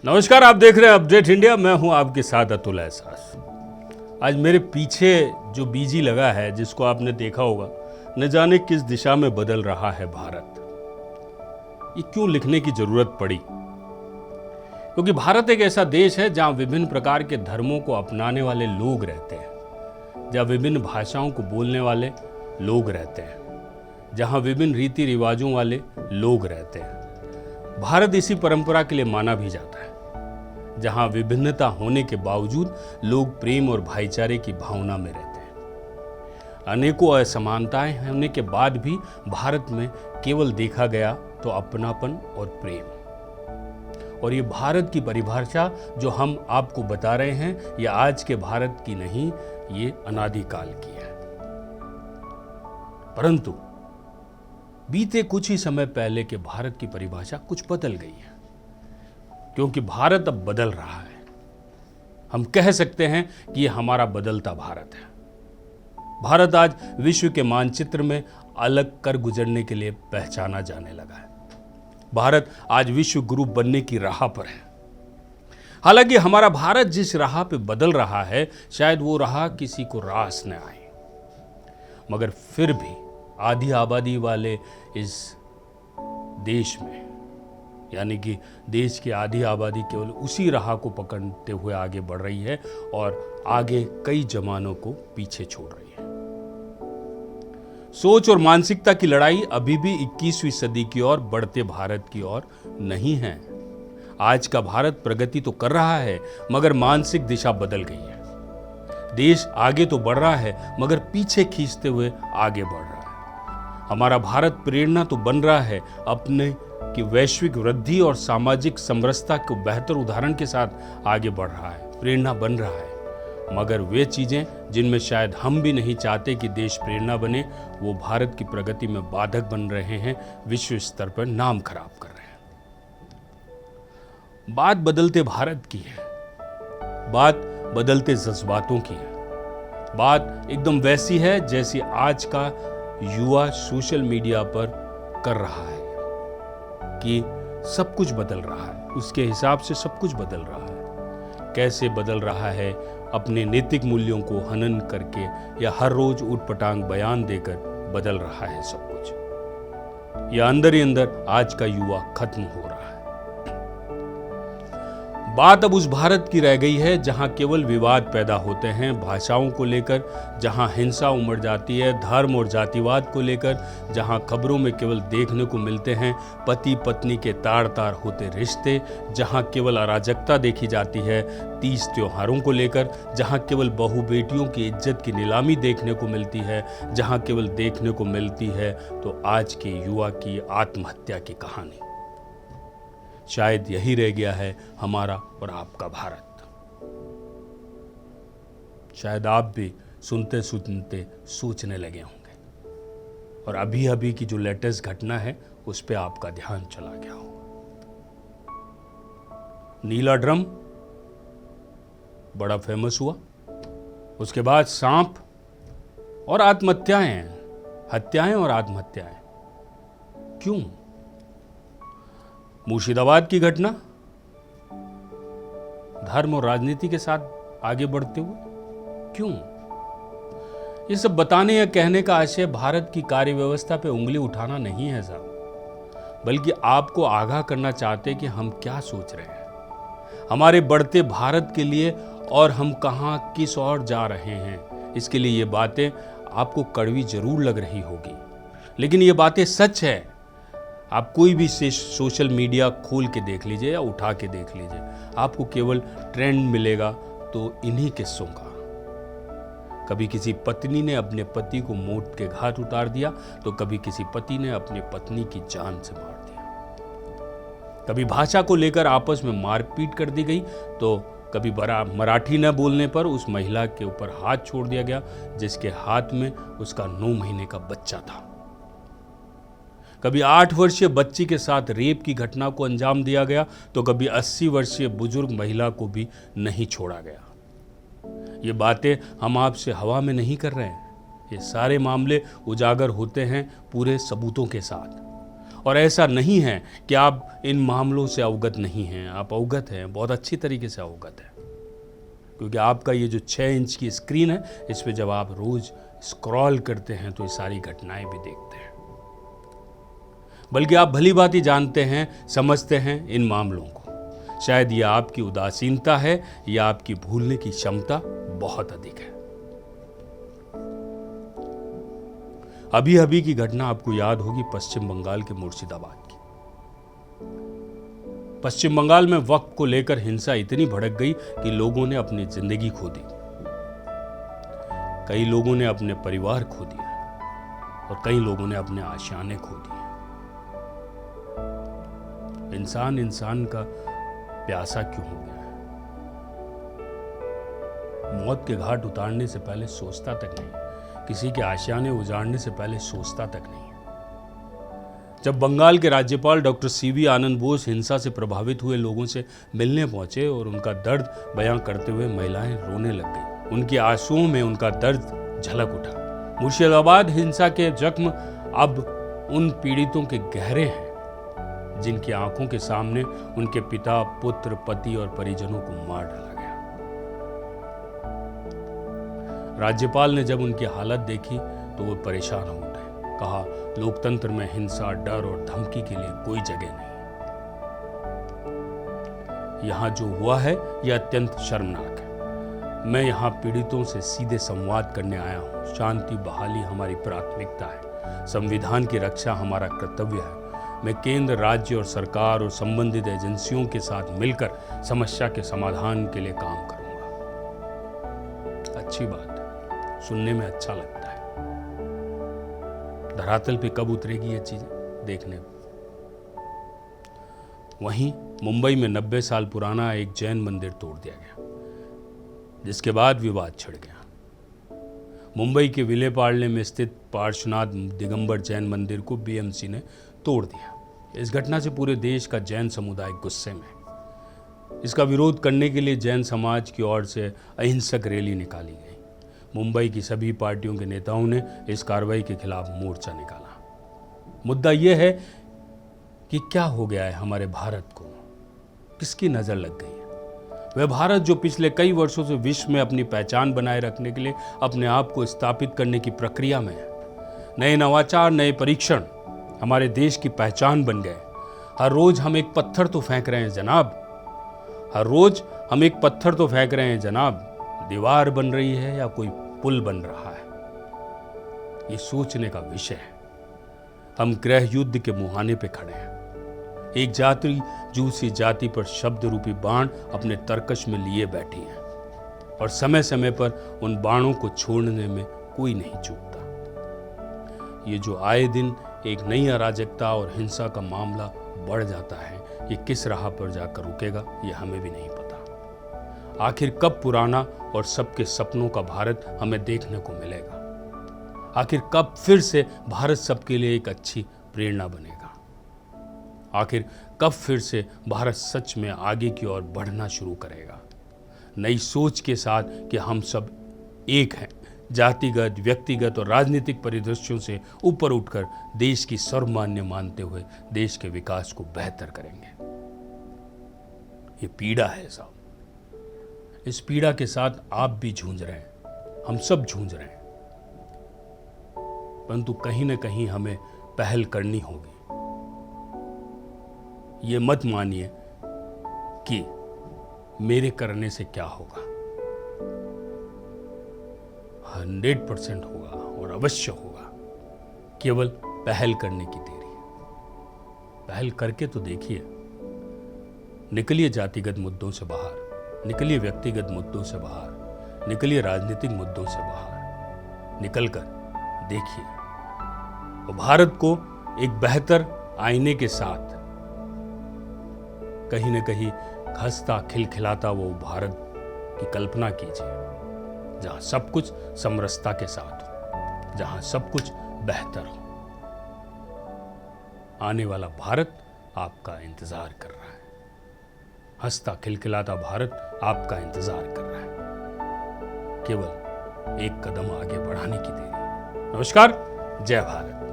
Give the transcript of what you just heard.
नमस्कार, आप देख रहे हैं अपडेट इंडिया। मैं हूं आपके साथ अतुल एहसास। आज मेरे पीछे जो बीजी लगा है, जिसको आपने देखा होगा, न जाने किस दिशा में बदल रहा है भारत। ये क्यों लिखने की जरूरत पड़ी? क्योंकि भारत एक ऐसा देश है जहां विभिन्न प्रकार के धर्मों को अपनाने वाले लोग रहते हैं, जहां विभिन्न भाषाओं को बोलने वाले लोग रहते हैं, जहां विभिन्न रीति रिवाजों वाले लोग रहते हैं। भारत इसी परंपरा के लिए माना भी जाता है, जहां विभिन्नता होने के बावजूद लोग प्रेम और भाईचारे की भावना में रहते हैं। अनेकों असमानताएं होने के बाद भी भारत में केवल देखा गया तो अपनापन और प्रेम। और ये भारत की परिभाषा जो हम आपको बता रहे हैं, ये आज के भारत की नहीं, ये अनादिकाल की है। परंतु बीते कुछ ही समय पहले के भारत की परिभाषा कुछ बदल गई है, क्योंकि भारत अब बदल रहा है। हम कह सकते हैं कि यह हमारा बदलता भारत है। भारत आज विश्व के मानचित्र में अलग कर गुजरने के लिए पहचाना जाने लगा है। भारत आज विश्व गुरु बनने की राह पर है। हालांकि हमारा भारत जिस राह पे बदल रहा है, शायद वो राह किसी को रास न आए, मगर फिर भी आधी आबादी वाले इस देश में, यानी कि देश की आधी आबादी केवल उसी राह को पकड़ते हुए आगे बढ़ रही है और आगे कई जमानों को पीछे छोड़ रही है। सोच और मानसिकता की लड़ाई अभी भी 21वीं सदी की ओर बढ़ते भारत की ओर नहीं है। आज का भारत प्रगति तो कर रहा है, मगर मानसिक दिशा बदल गई है। देश आगे तो बढ़ रहा है, मगर पीछे खींचते हुए आगे बढ़ रहा है। हमारा भारत प्रेरणा तो बन रहा है, अपने की वैश्विक वृद्धि और सामाजिक समरसता को बेहतर उदाहरण के साथ आगे बढ़ रहा है, प्रेरणा बन रहा है। मगर वे चीजें जिनमें शायद हम भी नहीं चाहते कि देश प्रेरणा बने, वो भारत की प्रगति में बाधक बन रहे हैं, विश्व स्तर पर नाम खराब कर रहे हैं। बात बदलते भारत की है, बात बदलते जज्बातों की है। बात एकदम वैसी है जैसी आज का युवा सोशल मीडिया पर कर रहा है कि सब कुछ बदल रहा है, उसके हिसाब से सब कुछ बदल रहा है। कैसे बदल रहा है? अपने नैतिक मूल्यों को हनन करके या हर रोज उटपटांग बयान देकर बदल रहा है सब कुछ। या अंदर ही अंदर आज का युवा खत्म हो रहा है। बात अब उस भारत की रह गई है जहां केवल विवाद पैदा होते हैं भाषाओं को लेकर, जहां हिंसा उमड़ जाती है धर्म और जातिवाद को लेकर, जहां खबरों में केवल देखने को मिलते हैं पति पत्नी के तार तार होते रिश्ते, जहां केवल अराजकता देखी जाती है 30 त्योहारों को लेकर, जहां केवल बहू बेटियों की इज्जत की नीलामी देखने को मिलती है, जहां केवल देखने को मिलती है तो आज के युवा की आत्महत्या की कहानी। शायद यही रह गया है हमारा और आपका भारत। शायद आप भी सुनते सुनते सोचने लगे होंगे, और अभी अभी की जो लेटेस्ट घटना है उस पे आपका ध्यान चला गया हो। नीला ड्रम बड़ा फेमस हुआ, उसके बाद सांप और आत्महत्याएं, हत्याएं और आत्महत्याएं। क्यों? मुर्शिदाबाद की घटना धर्म और राजनीति के साथ आगे बढ़ते हुए क्यों? ये सब बताने या कहने का आशय भारत की कार्य व्यवस्था पे उंगली उठाना नहीं है साहब, बल्कि आपको आगाह करना चाहते कि हम क्या सोच रहे हैं, हमारे बढ़ते भारत के लिए, और हम कहां किस ओर जा रहे हैं। इसके लिए ये बातें आपको कड़वी जरूर लग रही होगी, लेकिन ये बातें सच है। आप कोई भी सोशल मीडिया खोल के देख लीजिए या उठा के देख लीजिए, आपको केवल ट्रेंड मिलेगा तो इन्हीं किस्सों का। कभी किसी पत्नी ने अपने पति को मौत के घाट उतार दिया, तो कभी किसी पति ने अपनी पत्नी की जान से मार दिया। कभी भाषा को लेकर आपस में मारपीट कर दी गई, तो कभी मराठी न बोलने पर उस महिला के ऊपर हाथ छोड़ दिया गया जिसके हाथ में उसका 9 महीने का बच्चा था। कभी 8 वर्षीय बच्ची के साथ रेप की घटना को अंजाम दिया गया, तो कभी 80 वर्षीय बुजुर्ग महिला को भी नहीं छोड़ा गया। ये बातें हम आपसे हवा में नहीं कर रहे हैं, ये सारे मामले उजागर होते हैं पूरे सबूतों के साथ। और ऐसा नहीं है कि आप इन मामलों से अवगत नहीं हैं, आप अवगत हैं, बहुत अच्छी तरीके से अवगत हैं, क्योंकि आपका ये जो 6 इंच की स्क्रीन है, इस पे जब आप रोज स्क्रॉल करते हैं तो ये सारी घटनाएं भी देखते हैं। बल्कि आप भली भांति जानते हैं, समझते हैं इन मामलों को। शायद ये आपकी उदासीनता है या आपकी भूलने की क्षमता बहुत अधिक है। अभी अभी की घटना आपको याद होगी, पश्चिम बंगाल के मुर्शिदाबाद की। पश्चिम बंगाल में वक्फ को लेकर हिंसा इतनी भड़क गई कि लोगों ने अपनी जिंदगी खो दी, कई लोगों ने अपने परिवार खो दिया और कई लोगों ने अपने आशियाने खो दिए। इंसान इंसान का प्यासा क्यों हो गया है? मौत के घाट उतारने से पहले सोचता तक नहीं, किसी के आशियाने उजाड़ने से पहले सोचता तक नहीं। जब बंगाल के राज्यपाल डॉक्टर सीवी आनंद बोस हिंसा से प्रभावित हुए लोगों से मिलने पहुंचे और उनका दर्द बयां करते हुए महिलाएं रोने लग गई। उनके आंसुओं में उनका दर्द झलक उठा। मुर्शिदाबाद हिंसा के जख्म अब उन पीड़ितों के गहरे हैं जिनकी आंखों के सामने उनके पिता, पुत्र, पति और परिजनों को मार डाला गया। राज्यपाल ने जब उनकी हालत देखी तो वो परेशान हो उठे। कहा, लोकतंत्र में हिंसा, डर और धमकी के लिए कोई जगह नहीं। यहां जो हुआ है यह अत्यंत शर्मनाक है। मैं यहां पीड़ितों से सीधे संवाद करने आया हूं। शांति बहाली हमारी प्राथमिकता है। संविधान की रक्षा हमारा कर्तव्य है। मैं केंद्र, राज्य और सरकार और संबंधित एजेंसियों के साथ मिलकर समस्या के समाधान के लिए काम करूंगा। अच्छी बात है, सुनने में अच्छा लगता है। धरातल पे कब उतरेगी ये चीजें, देखने में। वहीं मुंबई में 90 साल पुराना एक जैन मंदिर तोड़ दिया गया, जिसके बाद विवाद छिड़ गया। मुंबई के विलेपार्ले में स्थित पार्श्वनाथ दिगंबर जैन मंदिर को बीएमसी ने तोड़ दिया। इस घटना से पूरे देश का जैन समुदाय गुस्से में है। इसका विरोध करने के लिए जैन समाज की ओर से अहिंसक रैली निकाली गई। मुंबई की सभी पार्टियों के नेताओं ने इस कार्रवाई के खिलाफ मोर्चा निकाला। मुद्दा यह है कि क्या हो गया है हमारे भारत को, किसकी नजर लग गई है? वह भारत जो पिछले कई वर्षों से विश्व में अपनी पहचान बनाए रखने के लिए अपने आप को स्थापित करने की प्रक्रिया में है। नए नवाचार, नए परीक्षण हमारे देश की पहचान बन गए। हर रोज हम एक पत्थर तो फेंक रहे हैं जनाब, हर रोज हम एक पत्थर तो फेंक रहे हैं जनाब। दीवार बन रही है या कोई पुल बन रहा है, ये सोचने का विषय है। हम गृह युद्ध के मुहाने पे खड़े हैं। एक जाति दूसरी जाति पर शब्द रूपी बाण अपने तरकश में लिए बैठी है और समय समय पर उन बाणों को छोड़ने में कोई नहीं चूकता। ये जो आए दिन एक नई अराजकता और हिंसा का मामला बढ़ जाता है, ये किस राह पर जाकर रुकेगा ये हमें भी नहीं पता। आखिर कब पुराना और सबके सपनों का भारत हमें देखने को मिलेगा? आखिर कब फिर से भारत सबके लिए एक अच्छी प्रेरणा बनेगा? आखिर कब फिर से भारत सच में आगे की ओर बढ़ना शुरू करेगा, नई सोच के साथ कि हम सब एक हैं, जातिगत, व्यक्तिगत और राजनीतिक परिदृश्यों से ऊपर उठकर देश की सर्वमान्य मानते हुए देश के विकास को बेहतर करेंगे। ये पीड़ा है साहब, इस पीड़ा के साथ आप भी जूझ रहे हैं, हम सब जूझ रहे हैं। परंतु कहीं ना कहीं हमें पहल करनी होगी। ये मत मानिए कि मेरे करने से क्या होगा, 100% होगा और अवश्य होगा। केवल पहल करने की देरी है। पहल करके तो देखिए। निकलिए जातिगत मुद्दों से बाहर, निकलिए व्यक्तिगत मुद्दों से बाहर, निकलिए राजनीतिक मुद्दों से बाहर। निकलकर देखिए और भारत को एक बेहतर आईने के साथ कहीं न कहीं हंसता खिलखिलाता वो भारत की कल्पना कीजिए, जहां सब कुछ समरसता के साथ हो, जहां सब कुछ बेहतर हो। आने वाला भारत आपका इंतजार कर रहा है। हंसता खिलखिलाता भारत आपका इंतजार कर रहा है। केवल एक कदम आगे बढ़ाने की देरी। नमस्कार, जय भारत।